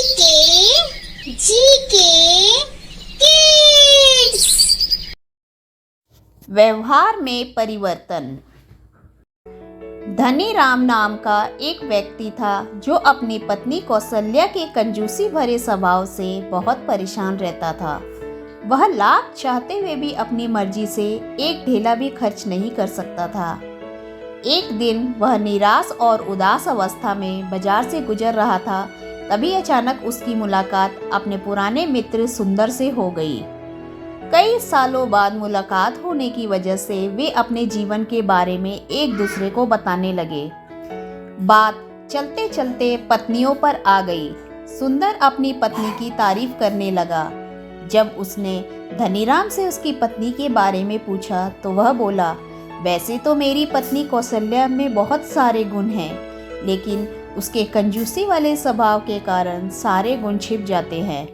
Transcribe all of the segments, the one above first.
GK GK kids. व्यवहार में परिवर्तन। धनी राम नाम का एक व्यक्ति था जो अपनी पत्नी कौशल्या के कंजूसी भरे स्वभाव से बहुत परेशान रहता था। वह लाख चाहते हुए भी अपनी मर्जी से एक ढेला भी खर्च नहीं कर सकता था। एक दिन वह निराश और उदास अवस्था में बाजार से गुजर रहा था। तभी अचानक उसकी मुलाकात अपने पुराने मित्र सुंदर से हो गई। कई सालों बाद मुलाकात होने की वजह से वे अपने जीवन के बारे में एक दूसरे को बताने लगे। बात चलते चलते पत्नियों पर आ गई। सुंदर अपनी पत्नी की तारीफ करने लगा। जब उसने धनीराम से उसकी पत्नी के बारे में पूछा तो वह बोला, वैसे तो मेरी पत्नी कौशल्या में बहुत सारे गुण हैं, लेकिन उसके कंजूसी वाले स्वभाव के कारण सारे गुण छिप जाते हैं।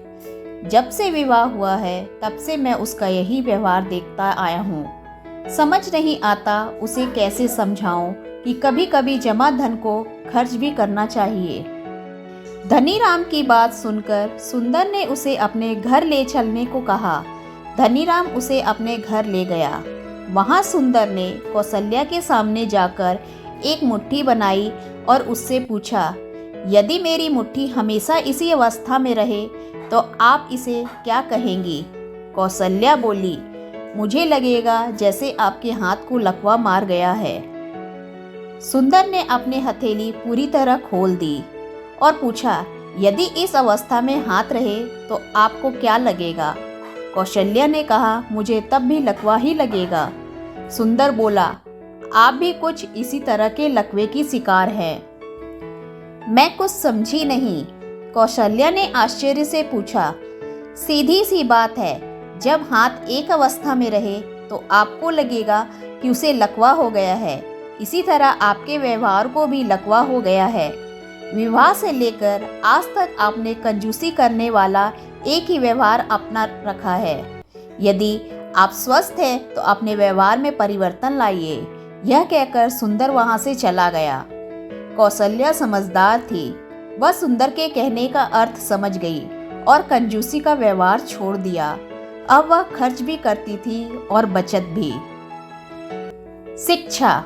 जब से विवाह हुआ है तब से मैं उसका यही व्यवहार देखता आया हूँ। समझ नहीं आता उसे कैसे समझाऊं कि कभी कभी जमा धन को खर्च भी करना चाहिए। धनीराम की बात सुनकर सुंदर ने उसे अपने घर ले चलने को कहा। धनीराम उसे अपने घर ले गया। वहाँ सुंदर ने कौशल्या के सामने जाकर एक मुट्ठी बनाई और उससे पूछा, यदि मेरी मुट्ठी हमेशा इसी अवस्था में रहे तो आप इसे क्या कहेंगी? कौशल्या बोली, मुझे लगेगा जैसे आपके हाथ को लकवा मार गया है। सुंदर ने अपनी हथेली पूरी तरह खोल दी और पूछा, यदि इस अवस्था में हाथ रहे तो आपको क्या लगेगा? कौशल्या ने कहा, मुझे तब भी लकवा ही लगेगा। सुंदर बोला, आप भी कुछ इसी तरह के लकवे की शिकार हैं। मैं कुछ समझी नहीं। कौशल्या ने आश्चर्य से पूछा, सीधी सी बात है, जब हाथ एक अवस्था में रहे तो आपको लगेगा कि उसे लकवा हो गया है। इसी तरह आपके व्यवहार को भी लकवा हो गया है। विवाह से लेकर आज तक आपने कंजूसी करने वाला एक ही व्यवहार अपना रखा है। यदि आप स्वस्थ हैं तो अपने व्यवहार में परिवर्तन लाइए। यह कहकर सुंदर वहां से चला गया। कौशल्या समझदार थी। वह सुंदर के कहने का अर्थ समझ गई और कंजूसी का व्यवहार छोड़ दिया। अब वह खर्च भी करती थी और बचत भी। शिक्षा।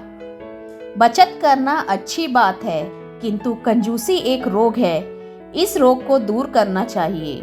बचत करना अच्छी बात है, किंतु कंजूसी एक रोग है। इस रोग को दूर करना चाहिए।